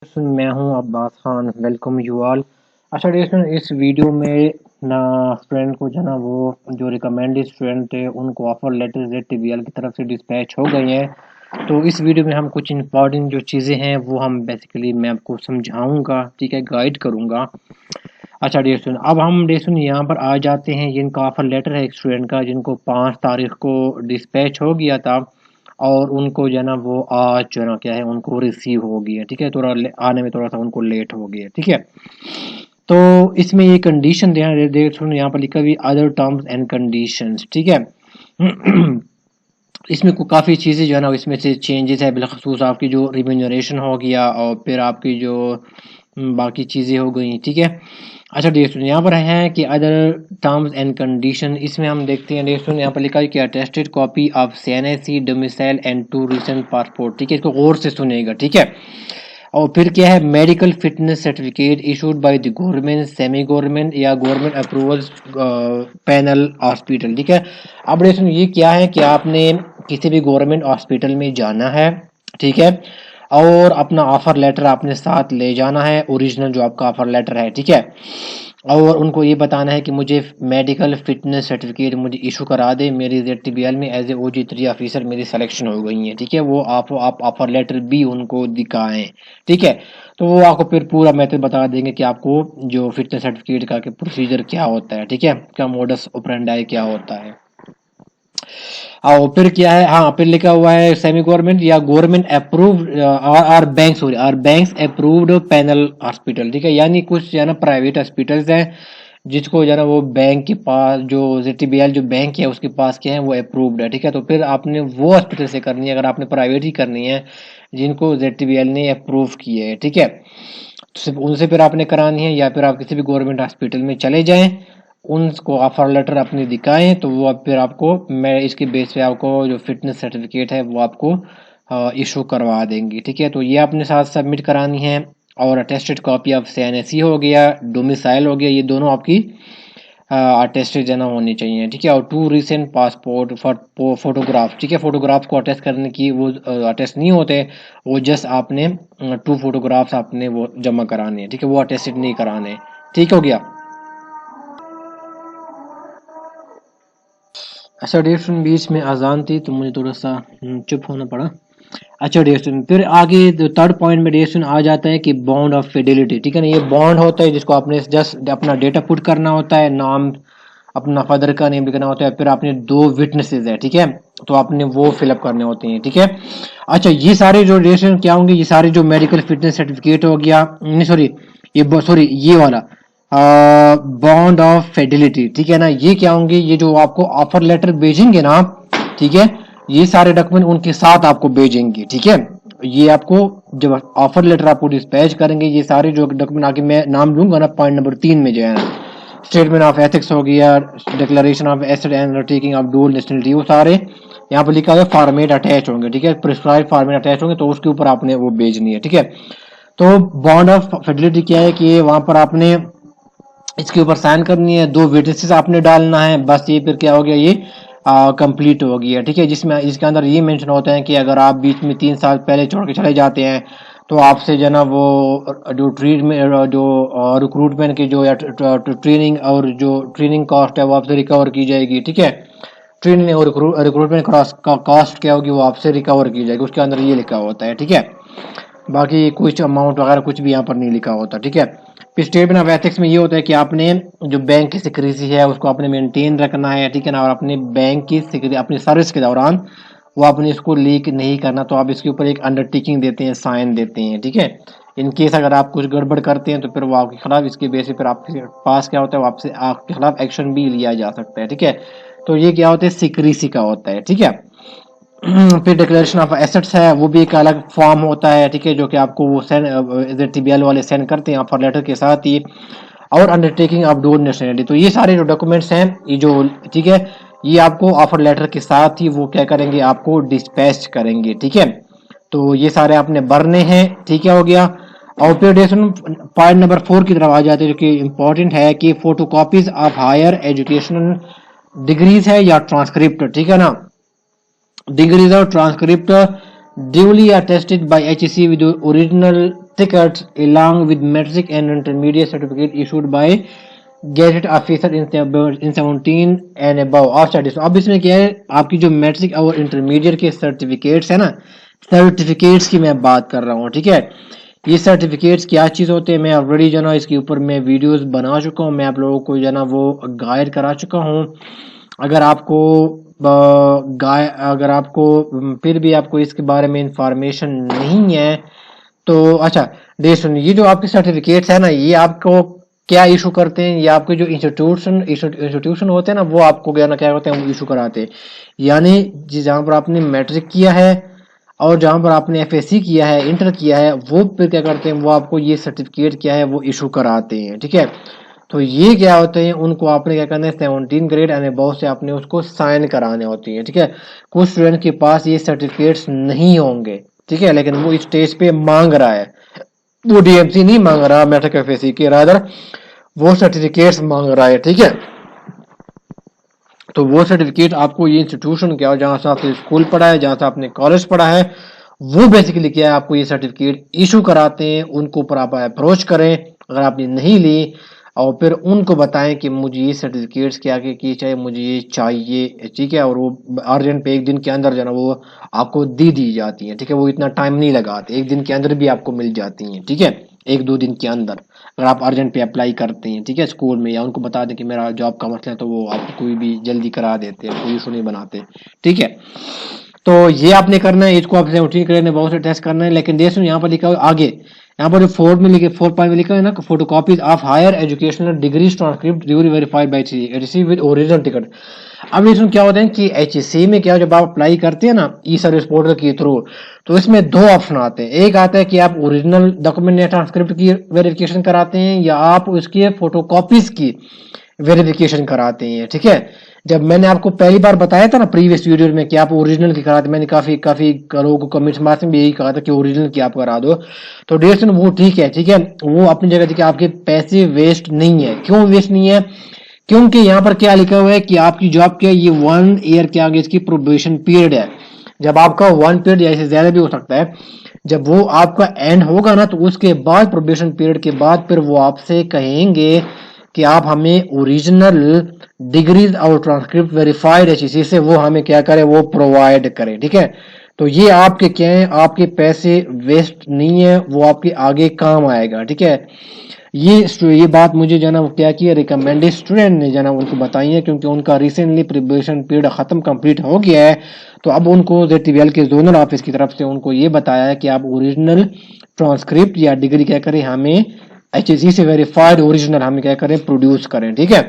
मैं हूं Abbas Khan. Welcome you all. अच्छा दोस्तों, इस वीडियो में ना स्टूडेंट को जो ना वो जो रिकमेंडेड स्टूडेंट थे उनको ऑफर लेटर ZTBL की तरफ से डिस्पैच हो गए हैं। तो इस वीडियो में हम कुछ इंपॉर्टेंट जो चीज़ें हैं वो हम बेसिकली मैं आपको समझाऊंगा, ठीक है, गाइड करूंगा। अच्छा दोस्तों, अब हम दोस्तों यहाँ पर आ जाते हैं। जिनका ऑफर लेटर है एक स्टूडेंट का, जिनको 5 तारीख को डिस्पैच हो गया था और उनको जो है ना वो आज जो है ना क्या है उनको रिसीव हो गया, ठीक है। थोड़ा आने में थोड़ा सा उनको लेट हो गया, ठीक है। तो इसमें ये कंडीशन दे सुनो, यहाँ पर लिखा हुई अदर टर्म्स एंड कंडीशंस, ठीक है। इसमें काफ़ी चीज़ें जो है ना इसमें से चेंजेस है, बिलखसूस आपकी जो रिम्यूनरेशन हो गया और फिर आपकी जो बाकी चीज़ें हो गई, ठीक है। अच्छा दोस्तों, यहाँ पर है कि अदर टर्म्स एंड कंडीशन, इसमें हम देखते हैं दोस्तों यहाँ पर लिखा है कि attested copy of CNIC domicile and 2 recent passport, ठीक है। इसको गौर से सुनेगा, ठीक है। और फिर क्या है, medical fitness certificate issued by the government, semi government या गवर्नमेंट अप्रूवल पैनल हॉस्पिटल, ठीक है। अब देखो ये क्या है कि आपने किसी भी गवर्नमेंट हॉस्पिटल में जाना है, ठीक है, और अपना ऑफर लेटर आपने साथ ले जाना है, ओरिजिनल जो आपका ऑफर लेटर है, ठीक है। और उनको ये बताना है कि मुझे मेडिकल फिटनेस सर्टिफिकेट मुझे इशू करा दे, मेरी ZTBL में एज ए OG3 ऑफिसर मेरी सिलेक्शन हो गई है, ठीक है। वो आप ऑफर लेटर भी उनको दिखाएं, ठीक है। तो वो आपको फिर पूरा मेथड बता देंगे कि आपको जो फिटनेस सर्टिफिकेट का प्रोसीजर क्या होता है, ठीक है, क्या मोडस ऑपरेंडी क्या होता है। और फिर क्या है, हाँ फिर लिखा हुआ है सेमी गवर्नमेंट या गवर्नमेंट अप्रूव्ड और बैंक, सॉरी, और बैंक्स अप्रूव्ड पैनल हॉस्पिटल, ठीक है। यानी कुछ जो है ना प्राइवेट हॉस्पिटल्स हैं जिसको जो है ना वो बैंक के पास जो ZTBL जो बैंक है उसके पास क्या है वो अप्रूव्ड है, ठीक है। तो फिर आपने वो हॉस्पिटल से करनी है अगर आपने प्राइवेट ही करनी है जिनको ZTBL ने अप्रूव किए है, ठीक है। तो सिर्फ उनसे फिर आपने करानी है या फिर आप किसी भी गवर्नमेंट हॉस्पिटल में चले जाएं, उनको ऑफर लेटर अपनी दिखाएं, तो वो फिर आपको मैं इसके बेस पे आपको जो फिटनेस सर्टिफिकेट है वो आपको इशू करवा देंगे, ठीक है। तो ये आपने साथ सबमिट करानी है। और अटेस्टेड कॉपी ऑफ CNIC हो गया, डोमिसाइल हो गया, ये दोनों आपकी अटेस्टेड जना होनी चाहिए, ठीक है। और 2 रिसेंट पासपोर्ट फोटोग्राफ, ठीक है। फोटोग्राफ को अटेस्ट करने की वो अटेस्ट नहीं होते, वो जस्ट आपने 2 फोटोग्राफ्स आपने वो जमा कराने हैं, ठीक है, वो अटेस्टेड नहीं कराने, ठीक हो गया। अच्छा डेढ़ बीच में अजान थी तो मुझे थोड़ा सा चुप होना पड़ा। अच्छा डेढ़ फिर आगे थर्ड पॉइंट में डेढ़ आ जाता है कि बॉन्ड ऑफ फिडेलिटी, ठीक है ना। ये बॉन्ड होता है जिसको आपने जस्ट अपना डेटा पुट करना होता है, नाम अपना फादर का नेम लिखना होता है, फिर आपने 2 विटनेसेस है, ठीक है, तो आपने वो फिलअप करने होते हैं, ठीक है। अच्छा ये सारे जो डेढ़ क्या होंगे, ये सारे जो मेडिकल फिटनेस सर्टिफिकेट हो गया, नहीं सॉरी ये वाला बॉन्ड ऑफ फिडेलिटी, ठीक है ना, ये क्या होंगे, ये जो आपको ऑफर लेटर भेजेंगे ना, ठीक है, ये सारे डॉक्यूमेंट उनके साथ आपको भेजेंगे, ठीक है। ये आपको जब ऑफर लेटर आपको डिस्पैच करेंगे, ये सारे जो डॉक्यूमेंट आगे मैं नाम लूंगा ना पॉइंट नंबर 3 में जो है ना, स्टेटमेंट ऑफ एथिक्स हो गया, declaration of asset and undertaking of dual nationality, वो सारे यहाँ पर लिखा हुआ फॉर्मेट अटैच होंगे, ठीक है, प्रिस्क्राइब फॉर्मेट अटैच होंगे, तो उसके ऊपर आपने वो भेजनी है, ठीक है। तो बॉन्ड ऑफ फिडेलिटी क्या है कि वहां पर आपने इसके ऊपर साइन करनी है, 2 विटनेसेस आपने डालना है, बस ये फिर क्या हो गया, ये कंप्लीट हो गया, ठीक है। जिसमें इसके अंदर ये मेंशन होता है कि अगर आप बीच में 3 साल पहले छोड़ के चले जाते हैं तो आपसे जो ना वो जो ट्रीटमेंट जो रिक्रूटमेंट की जो या ट्रेनिंग और जो ट्रेनिंग कॉस्ट है वो आपसे रिकवर की जाएगी, ठीक है। ट्रेनिंग और रिक्रूटमेंट कॉस्ट क्या होगी वो आपसे रिकवर की जाएगी, उसके अंदर ये लिखा होता है, ठीक है। बाकी कुछ अमाउंट वगैरह कुछ भी यहाँ पर नहीं लिखा होता, ठीक है। फिर स्टेटमेंट ऑफ एथिक्स में ये होता है कि आपने जो बैंक की सिक्योरिटी है उसको आपने मेंटेन रखना है, ठीक है ना, और अपने बैंक की सिक्योरिटी अपनी सर्विस के दौरान वो आपने इसको लीक नहीं करना, तो आप इसके ऊपर एक अंडरटेकिंग देते हैं, साइन देते हैं, ठीक है। इन केस अगर आप कुछ गड़बड़ करते हैं तो फिर वो आपके खिलाफ इसके बेसिस पर आपके पास क्या होता है, आपसे आपके खिलाफ एक्शन भी लिया जा सकता है, ठीक है। तो ये क्या होता है, सिक्योरिटी का होता है, ठीक है। फिर डिक्लेरेशन ऑफ एसेट्स है, वो भी एक अलग फॉर्म होता है, ठीक है, जो कि आपको वो ZTBL वाले सेंड करते हैं ऑफर लेटर के साथ ही। और अंडरटेकिंग ऑफ डुअल नेशनलिटी, तो ये सारे जो डॉक्यूमेंट्स हैं ये जो, ठीक है, ये आपको ऑफर लेटर के साथ ही वो क्या करेंगे, आपको डिस्पैच करेंगे, ठीक है। तो ये सारे आपने भरने हैं, ठीक है, हो गया। और फिर पॉइंट नंबर 4 की तरफ आ जाते हैं जो कि इंपॉर्टेंट है कि photocopies of higher educational degrees है या ट्रांसक्रिप्ट, ठीक है ना, degrees of transcript duly attested by HEC with the original tickets along with metric and intermediate certificate issued by gazette officer in 17 and above of studies. अब इसमें क्या है, आपकी जो मैट्रिक और इंटरमीडिएट के सर्टिफिकेट्स है ना, सर्टिफिकेट्स की मैं बात कर रहा हूँ, ठीक है। ये सर्टिफिकेट्स क्या चीज होते हैं, मैं ऑलरेडी जो ना इसके ऊपर मैं वीडियोस बना चुका हूँ, मैं आप लोगों को जो ना वो गाइड करा चुका हूँ। अगर आपको अगर आपको फिर भी आपको इसके बारे में इंफॉर्मेशन नहीं है तो अच्छा देख सुनिए, ये जो आपके सर्टिफिकेट्स है ना, ये आपको क्या इशू करते हैं, ये आपके जो इंस्टीट्यूशन होते हैं ना, वो आपको क्या होते हैं, वो इशू कराते हैं। यानी जहाँ पर आपने मैट्रिक किया है और जहाँ पर आपने एफएससी किया है, इंटर किया है, वो फिर क्या करते हैं, वो आपको ये सर्टिफिकेट क्या है वो इशू कराते हैं, ठीक है। तो ये क्या होते हैं, उनको आपने क्या करना है, 17 ग्रेड एंड अबव से आपने उसको साइन कराने होती है, ठीक है। कुछ स्टूडेंट के पास ये सर्टिफिकेट्स नहीं होंगे, ठीक है, लेकिन वो इस स्टेज पे मांग रहा है, वो डीएमसी नहीं मांग रहा मैट्रिक एफएससी के, रादर वो सर्टिफिकेट्स मांग रहा है, ठीक है। तो वो सर्टिफिकेट आपको ये इंस्टीट्यूशन क्या हो, जहां से आपने स्कूल पढ़ा है, जहां से आपने कॉलेज पढ़ा है, वो बेसिकली क्या है, आपको ये सर्टिफिकेट इशू कराते हैं। उनको ऊपर आप अप्रोच करें अगर आपने नहीं ली, और फिर उनको बताएं कि मुझे ये सर्टिफिकेट्स क्या की चाहिए, मुझे ये चाहिए, ठीक है। और वो अर्जेंट पे एक दिन के अंदर जो ना वो आपको दी जाती है, ठीक है। वो इतना टाइम नहीं लगाते, एक दिन के अंदर भी आपको मिल जाती है, ठीक है, 1-2 दिन के अंदर, अगर आप अर्जेंट पे अप्लाई करते हैं, ठीक है, स्कूल में, या उनको बता दें कि मेरा जॉब का मसला है, तो वो आपको कोई भी जल्दी करा देते हैं, कोई इशू नहीं बनाते, ठीक है। तो ये आपने करना है, इसको आपने रूटीन करने बहुत से टेस्ट करना है। लेकिन देखो यहाँ पर लिखा हुआ आगे, यहाँ पर जो 4 पॉइंट में लिखा है ना, photocopies of higher educational degrees transcript duly verified by HEC with original ticket. अब इसमें क्या होता है कि एचईसी में क्या, जब आप अप्लाई करते हैं ना ई सर्विस पोर्टल के थ्रू, तो इसमें 2 ऑप्शन आते हैं। एक आता है कि आप ओरिजिनल डॉक्यूमेंट या ट्रांसक्रिप्ट की वेरिफिकेशन कराते हैं, या आप उसकी फोटोकॉपीज की वेरिफिकेशन कराते हैं, ठीक है। जब मैंने आपको पहली बार बताया था ना प्रीवियस वीडियो में कि आप ओरिजिनल की कराते, मैंने काफी लोगों को कमेंट्स में भी यही कहा था कि ओरिजिनल की आप करा दो, तो डेढ़ वो ठीक है, ठीक है, वो अपनी जगह, ठीक है, आपके पैसे वेस्ट नहीं है। क्यों वेस्ट नहीं है, क्योंकि यहाँ पर क्या लिखा हुआ है कि आपकी जॉब क्या, ये 1 ईयर के आगे इसकी प्रोबेशन पीरियड है। जब आपका 1 पीरियड या इससे ज्यादा भी हो सकता है, जब वो आपका एंड होगा ना, तो उसके बाद प्रोबेशन पीरियड के बाद फिर वो आपसे कहेंगे कि आप हमें ओरिजिनल डिग्रीज और ट्रांसक्रिप्ट वेरीफाइड एचईसी से वो हमें क्या करें, वो प्रोवाइड करें, ठीक है। तो ये आपके क्या है, आपके पैसे वेस्ट नहीं है, वो आपके आगे काम आएगा, ठीक है। ये बात मुझे जो ना वो क्या किया, रिकमेंडेड स्टूडेंट ने जो ना उनको बताई है, क्योंकि उनका रिसेंटली प्रिपरेशन पीरियड खत्म कंप्लीट हो गया है। तो अब उनको ZTVL के जोनल ऑफिस की तरफ से उनको ये बताया है कि आप ओरिजिनल ट्रांसक्रिप्ट या डिग्री क्या करें, हमें एचईसी से वेरीफाइड ओरिजिनल हमें क्या करें, प्रोड्यूस करें, ठीक है।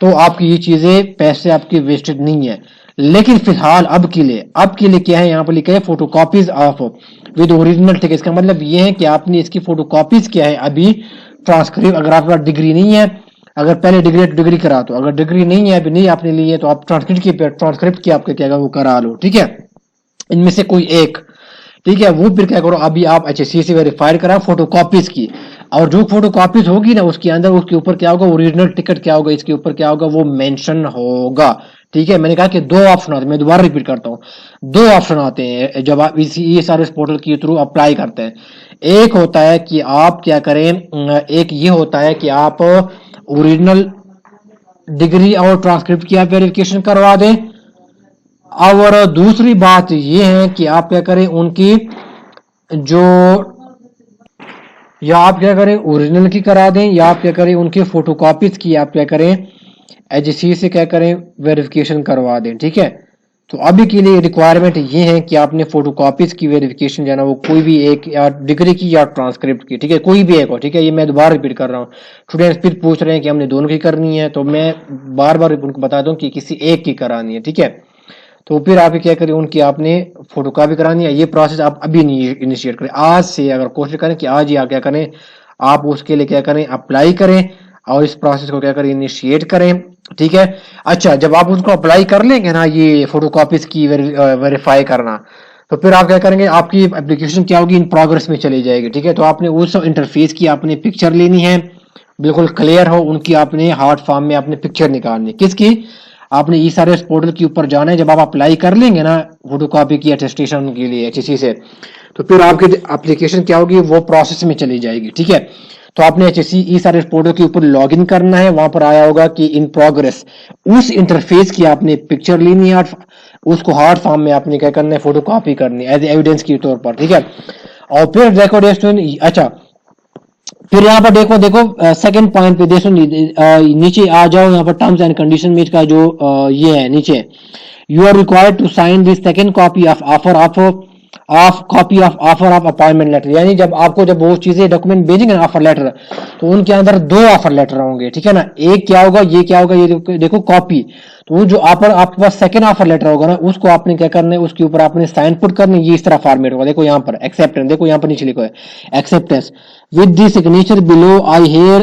तो आपकी ये चीजें, पैसे आपके वेस्टेड नहीं है। लेकिन फिलहाल अब के लिए क्या है, यहाँ पर लिखा है फोटोकॉपीज ऑफ विद ओरिजिनल, ठीक है। इसका मतलब ये है कि आपने इसकी फोटोकॉपीज क्या है अभी ट्रांसक्रिप्ट, अगर आपका डिग्री नहीं है, अगर पहले डिग्री करा, तो अगर डिग्री नहीं है, अभी नहीं आपने ली है, तो आप ट्रांसक्रिप्ट की आपके क्या वो करा लो, ठीक है, इनमें से कोई एक, ठीक है। वो फिर क्या करो, अभी आप एचएससी से वेरीफाइड करा फोटोकॉपीज की, और जो फोटोकॉपीज होगी ना उसके अंदर, उसके ऊपर क्या होगा, ओरिजिनल टिकट क्या होगा, इसके ऊपर क्या होगा, वो मेंशन होगा, ठीक है। मैंने कहा कि 2 ऑप्शन आते हैं, मैं दोबारा रिपीट करता हूँ, 2 ऑप्शन आते हैं जब आप इसी ई सर्विस पोर्टल के थ्रू अप्लाई करते हैं। एक होता है कि आप क्या करें, एक ये होता है कि आप ओरिजिनल डिग्री और ट्रांसक्रिप्ट की आप वेरिफिकेशन करवा दें, और दूसरी बात ये है कि आप क्या करें, उनकी जो, या आप क्या करें ओरिजिनल की करा दें, या आप क्या करें उनके फोटोकॉपीज की आप क्या करें एचईसी से क्या करें वेरिफिकेशन करवा दें, ठीक है। तो अभी के लिए रिक्वायरमेंट ये है कि आपने फोटोकॉपीज की वेरिफिकेशन जो है ना वो कोई भी एक, या डिग्री की या ट्रांसक्रिप्ट की, ठीक है, कोई भी एक हो, ठीक है। ये मैं दोबारा रिपीट कर रहा हूँ, स्टूडेंट्स फिर पूछ रहे हैं कि हमने दोनों की करनी है, तो मैं बार बार उनको बता दूं कि किसी एक की करानी है, ठीक है। तो फिर आप क्या करें, उनकी आपने फोटोकॉपी करानी है। ये प्रोसेस आप अभी नहीं इनिशिएट करें, आज से अगर कोशिश करें कि आज ही आप क्या करें, आप उसके लिए क्या करें, अप्लाई करें, और इस प्रोसेस को क्या करें, इनिशिएट करें, ठीक है। अच्छा, जब आप उसको अप्लाई कर लेंगे ना, ये फोटोकॉपीज की वेरीफाई करना, तो फिर आप क्या करेंगे, आपकी एप्लीकेशन क्या होगी, इन प्रोग्रेस में चली जाएगी, ठीक है। तो आपने उस इंटरफेस की आपने पिक्चर लेनी है, बिल्कुल क्लियर हो, उनकी आपने हार्ड फॉर्म में आपने पिक्चर निकालनी, किसकी, आपने ई सर्विस पोर्टल के ऊपर जाना है। जब आप अप्लाई कर लेंगे ना फोटोकॉपी की अटेस्टेशन के लिए एचईसी से, तो फिर आपकी एप्लीकेशन क्या होगी, वो प्रोसेस में चली जाएगी। ठीक है, तो आपने HSE ई सर्विस पोर्टल के ऊपर लॉग इन करना है, वहां पर आया होगा कि इन प्रोग्रेस, उस इंटरफेस की आपने पिक्चर लेनी है, उसको हार्ड फॉर्म में आपने क्या करना है, फोटो कॉपी करनी है एज एविडेंस के तौर पर। ठीक है, और फिर देखो दोस्तों, अच्छा फिर यहाँ पर देखो देखो सेकंड पॉइंट पे देखो, नीचे आ जाओ, यहाँ पर टर्म्स एंड कंडीशन में इसका जो ये है नीचे, you are required to sign this second copy of offer of appointment letter, यानी जब आपको जब वो चीजें डॉक्यूमेंट भेजेंगे ना ऑफर लेटर, तो उनके अंदर 2 ऑफर लेटर होंगे। ठीक है ना, एक क्या होगा, ये क्या होगा, ये देखो कॉपी, तो वो जो आपके पास सेकंड ऑफर लेटर होगा ना, उसको आपने क्या करना है, उसके ऊपर आपने साइन पुट करनी, ये इस तरह फॉर्मेट होगा। देखो यहाँ पर एक्सेप्टेंस, देखो यहाँ पर नीचे लिखो है acceptance with the signature below, I here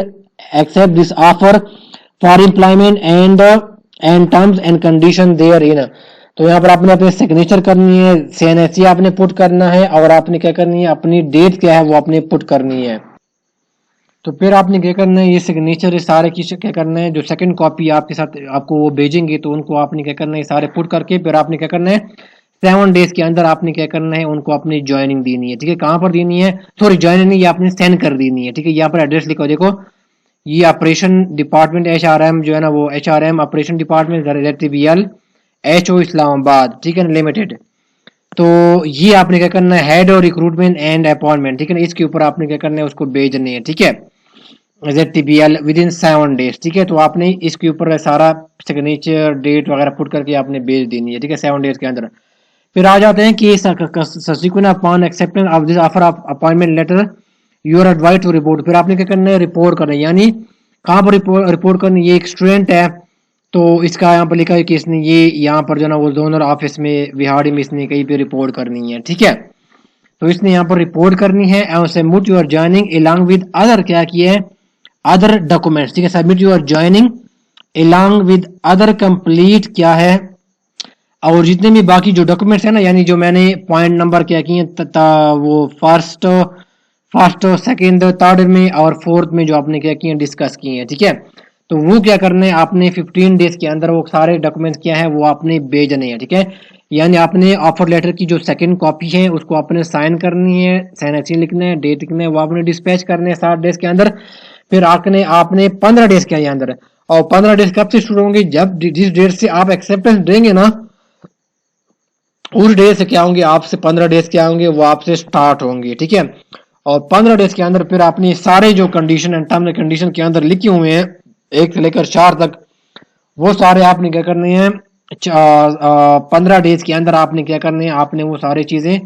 accept this offer for employment and terms and condition therein। तो यहाँ पर आपने अपने सिग्नेचर करनी है, CNSE आपने पुट करना है, और आपने क्या करनी है, अपनी डेट क्या है वो आपने पुट करनी है। तो फिर आपने क्या करना है, ये सिग्नेचर सारे की क्या करना है, जो सेकंड कॉपी आपके साथ आपको वो भेजेंगे, तो उनको आपने क्या करना है, सारे पुट करके फिर आपने क्या करना है, 7 डेज के अंदर आपने क्या करना है, उनको अपनी ज्वाइनिंग देनी है। ठीक है, कहाँ पर देनी है, सॉरी ज्वाइनिंग नहीं, ये आपने सेंड कर देनी है। ठीक है, यहाँ पर एड्रेस लिखो, देखो ये ऑपरेशन डिपार्टमेंट HRM जो है ना, वो HRM operation department ZTBL HO Islamabad, ठीक है ना, लिमिटेड। तो ये आपने क्या करना है, हेड और रिक्रूटमेंट एंड अपॉइंटमेंट, ठीक है ना, इसके ऊपर आपने क्या करना है, उसको भेजने है। ठीक है, ZTBL विद इन 7 डेज। ठीक है, तो आपने इसके ऊपर सारा सिग्नेचर डेट वगैरह पुट करके आपने भेज देनी है। ठीक है, 7 डेज के अंदर। फिर आ जाते हैं कि subsequent upon acceptance of this offer of appointment letter you are advised to report. फिर आपने क्या करना है, रिपोर्ट करना है, यानी कहाँ पर रिपोर्ट करनी, ये एक स्टूडेंट है, तो इसका यहाँ पर लिखा है कि इसने ये यहाँ पर जो ना वो जोनल ऑफिस में विहाड़ी में इसने कहीं पे रिपोर्ट करनी है। ठीक है, तो इसने यहाँ पर रिपोर्ट करनी है, and submit your joining along with other, क्या किया है, अदर डॉक्यूमेंट्स। ठीक है, submit your joining along with other complete क्या है, और जितने भी बाकी जो डॉक्यूमेंट्स है ना, यानी जो मैंने पॉइंट नंबर क्या किए वो फर्स्ट सेकंड थर्ड में और फोर्थ में जो आपने क्या किए डिस्कस किए हैं। ठीक है, तो वो क्या करना है, आपने 15 डेज के अंदर वो सारे डॉक्यूमेंट्स क्या है वो आपने भेजने हैं। ठीक है, यानी आपने ऑफर लेटर की जो सेकंड कॉपी है उसको आपने साइन करनी है, साइन लिखना है, डेट लिखना है, वो आपने डिस्पैच करने हैं 7 डेज के अंदर। फिर आपने 15 डेज के अंदर, और 15 डेज कब से शुरू होंगे, जब जिस डेट से आप एक्सेप्टेंस देंगे ना, उस डेज से क्या होंगे, आपसे 15 डेज क्या होंगे, वो आपसे स्टार्ट होंगे। ठीक है, और 15 डेज के अंदर फिर आपने सारे जो condition and term and condition के अंदर लिखे हुए हैं 1 से लेकर 4 तक, वो सारे आपने क्या करने हैं, 15 डेज के अंदर आपने क्या करने हैं, आपने वो सारी चीजें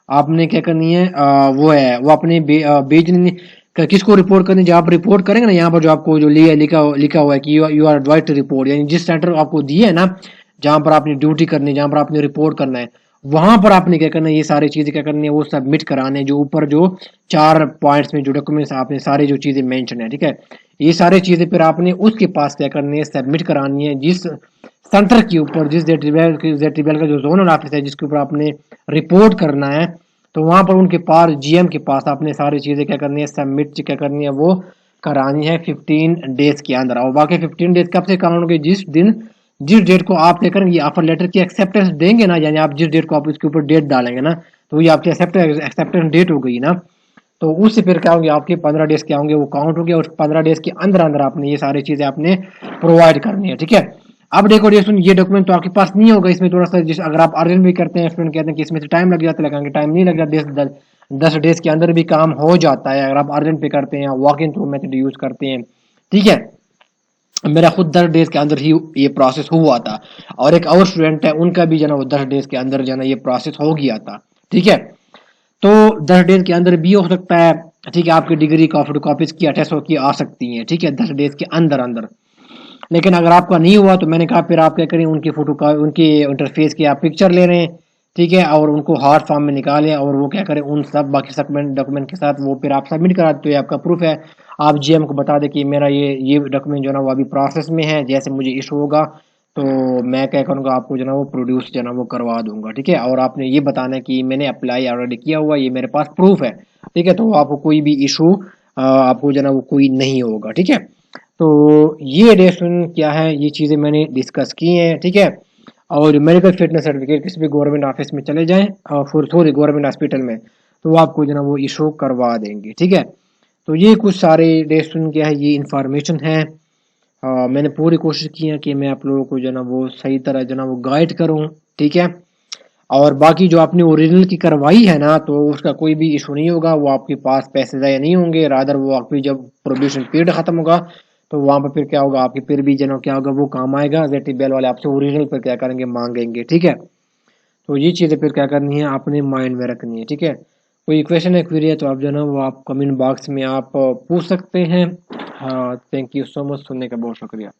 आपने क्या करनी है, वो है वो अपने भेजनी, किसको रिपोर्ट करनी, जब आप रिपोर्ट करेंगे ना, यहाँ पर जो आपको जो लिखा हुआ है कि you are advised to report, यानी जिस सेंटर आपको दिए है ना, जहां पर आपने ड्यूटी करनी है, जहां पर आपने रिपोर्ट करना है, वहां पर आपने क्या करना है, ये सारी चीजें क्या करनी है, वो सबमिट कराने, जो ऊपर जो 4 पॉइंट्स में जो डॉक्यूमेंट्स आपने सारे जो चीजें मेंशन है। ठीक है, ये सारी चीजें फिर आपने उसके पास क्या करनी है, सबमिट करानी है, जिस सेंटर के ऊपर, जिस ZTBL का जो जोनल ऑफिस है जिसके ऊपर आपने रिपोर्ट करना है, तो वहां पर उनके पास GM के पास आपने सारी चीजें क्या करनी है, सबमिट क्या करनी है, वो करानी है 15 डेज के अंदर। और बाकी 15 डेज कब से काउंट होंगे, जिस डेट को आप क्या करेंगे, ऑफर लेटर की एक्सेप्टेंस देंगे ना, यानी आप जिस डेट को आप इसके ऊपर डेट डालेंगे ना, तो ये आपकी एक्सेप्टेंस डेट हो गई ना, तो उससे फिर क्या होंगे, आपके 15 डेज क्या होंगे, वो काउंट होंगे, और 15 डेज के अंदर अंदर आपने ये सारी चीजें आपने प्रोवाइड करनी है। ठीक है, अब देखो ये डॉक्यूमेंट तो आपके पास नहीं होगा, इसमें थोड़ा सा अगर आप अर्जेंट भी करते हैं, स्टूडेंट कहते हैं कि इसमें से टाइम लग जाता है, लगाएंगे, टाइम नहीं लग जाता, 10 डेज के अंदर भी काम हो जाता है, अगर आप अर्जेंट पे करते हैं, walk in through method use करते हैं। ठीक है, मेरा खुद 10 डेज के अंदर ही ये प्रोसेस हुआ था, और एक और स्टूडेंट है उनका भी जो ना वो 10 डेज के अंदर जो ना ये प्रोसेस हो गया था। ठीक है, तो 10 डेज के अंदर भी हो सकता है। ठीक है, आपकी डिग्री का फोटो कॉपीज की अटेस्ट की आ सकती हैं। ठीक है, 10 डेज के अंदर अंदर। लेकिन अगर आपका नहीं हुआ तो मैंने कहा फिर आप क्या करें, उनकी फोटो का उनके इंटरफेस की आप पिक्चर ले रहे हैं। ठीक है, और उनको हार्ड फॉर्म में निकालें, और वो क्या करें, उन सब बाकी डॉक्यूमेंट के साथ वो फिर आप सबमिट करा देते, तो आपका प्रूफ है। आप GM को बता दें कि मेरा ये डॉक्यूमेंट जो है ना वो अभी प्रोसेस में है, जैसे मुझे इशू होगा तो मैं क्या करूँगा, आपको जो ना वो प्रोड्यूस जो ना वो करवा दूंगा। ठीक है, और आपने ये बताना है कि मैंने अप्लाई ऑलरेडी किया हुआ, ये मेरे पास प्रूफ है। ठीक है, तो आपको कोई भी इशू आपको जो ना वो कोई नहीं होगा। ठीक है, तो ये डेफिनेशन क्या है, ये चीज़ें मैंने डिस्कस की हैं। ठीक है, और मेडिकल फिटनेस सर्टिफिकेट किसी भी गवर्नमेंट ऑफिस में चले जाएं, और फिर सॉरी गवर्नमेंट हॉस्पिटल में, तो वो आपको जो ना वो इशू करवा देंगे। ठीक है, तो ये कुछ सारे डे स्टूडेंट क्या है ये इन्फॉर्मेशन है। मैंने पूरी कोशिश की है कि मैं आप लोगों को जो ना वो सही तरह जो ना वो गाइड करूँ। ठीक है, और बाकी जो आपने ओरिजिनल की करवाई है ना तो उसका कोई भी इशू नहीं होगा, वो आपके पास पैसे ज़ाया नहीं होंगे। रादर वो आपकी जब प्रोबेशन पीरियड खत्म होगा तो वहां पर फिर क्या होगा, आपके फिर भी जो क्या होगा वो काम आएगा। जेटी बेल वाले आपसे ओरिजिनल पर क्या करेंगे, मांगेंगे। ठीक है, तो ये चीज़ें फिर क्या करनी है, अपने माइंड में रखनी है। ठीक है, कोई क्वेश्चन है, क्वेरी है तो आप जो ना वो आप कमेंट बॉक्स में आप पूछ सकते हैं। हाँ, थैंक यू सो मच, सुनने का बहुत शुक्रिया।